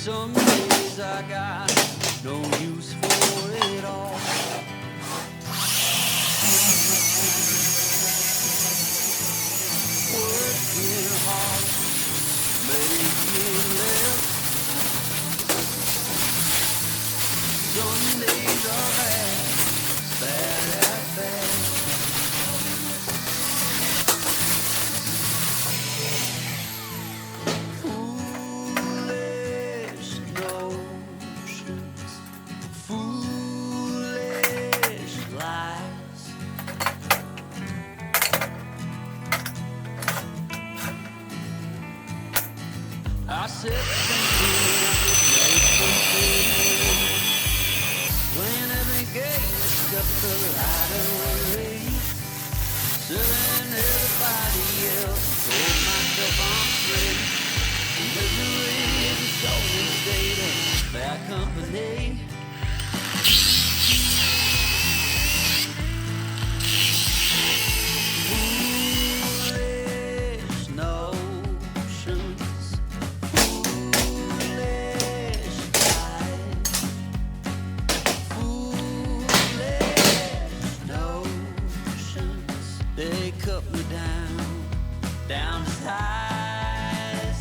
Some days I got no use for it all. Working hard, making less. Some days are bad at best. I said thinking I could make something when every game is just a lottery. Selling everybody else, told myself I'm free. Misery is a solid state of bad company. They cut me down to size.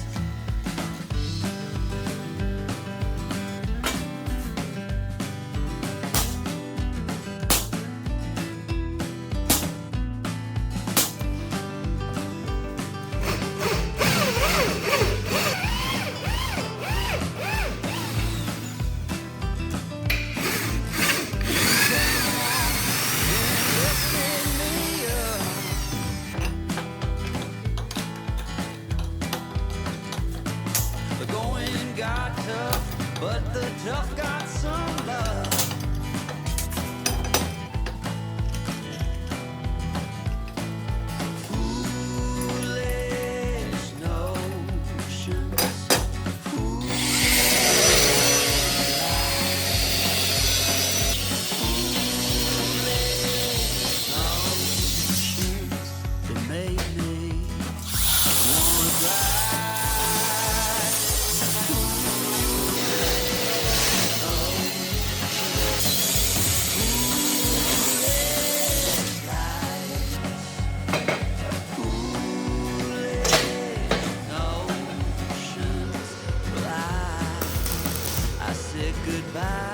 The going got tough, but the tough got some love. Foolish notions, that made me wanna cry. I said goodbye.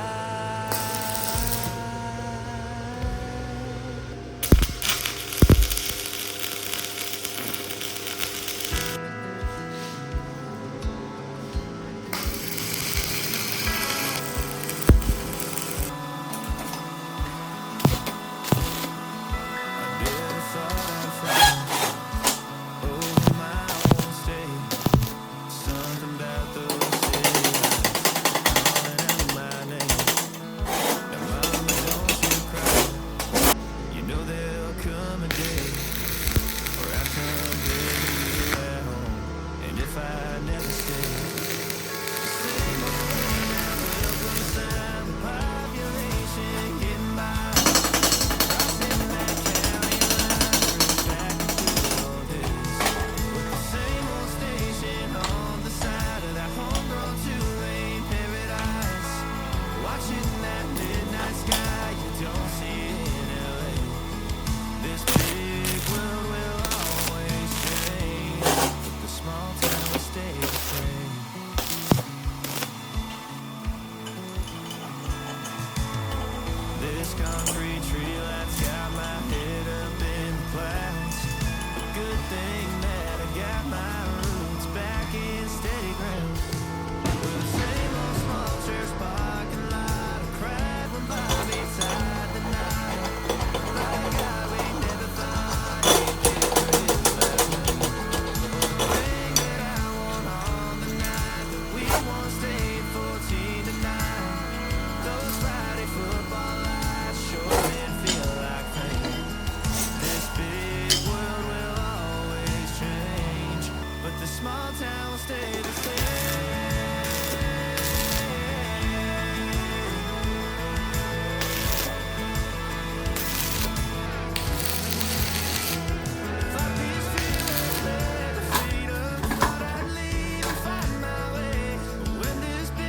This concrete tree light's got my head up in the clouds. A good thing that I got my roots back in steady ground. With the same old small chairs parking lot, I cried when Bobby tied the knot. Like how we never thought he'd get rid of me. The thing that I want on the night that we once stayed 14 tonight. Those Friday football lights sure did feel like pain. This big world will always change, but the small town will stay the same. If I peace feelings led the freedom, thought I'd leave and find my way. But when this big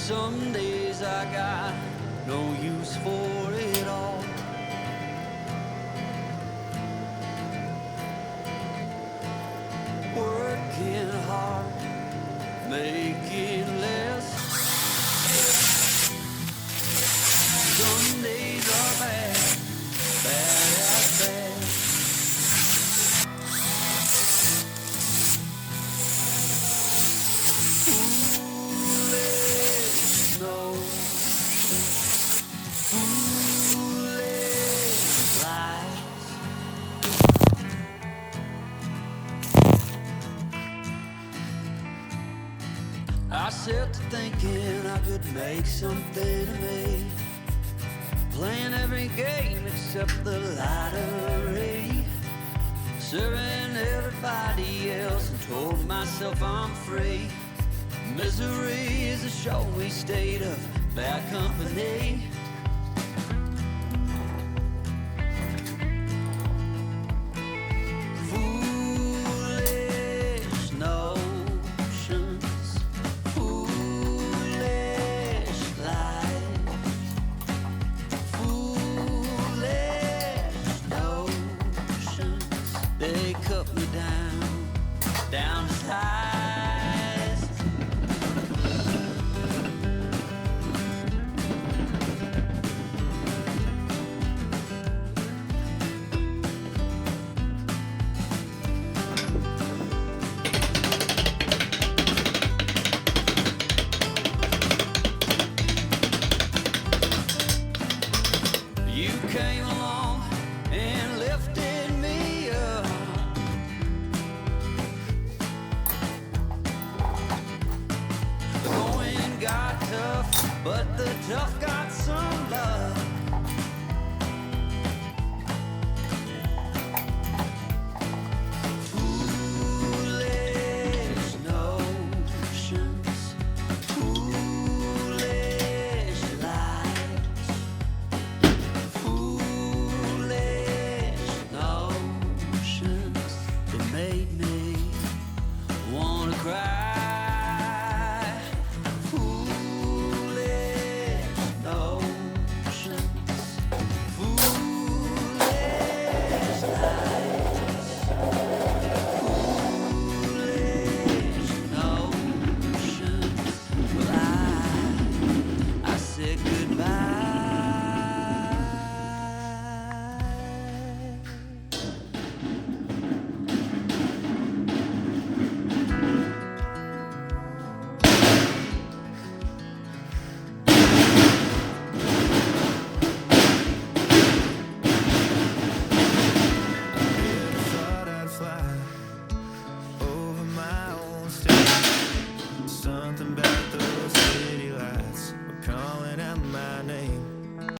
Some days I got no use for it all. Working hard, making less. Some days are bad, bad as bad. Foolish notions, foolish lies. I set to thinking I could make something of me, playing every game except the lottery, serving everybody else and told myself I'm free. Misery is a showy state of bad company. Foolish notions, foolish lies. Foolish notions, they cut me down, down to size. You came along and lifted me up. The going got tough, but the tough got some love.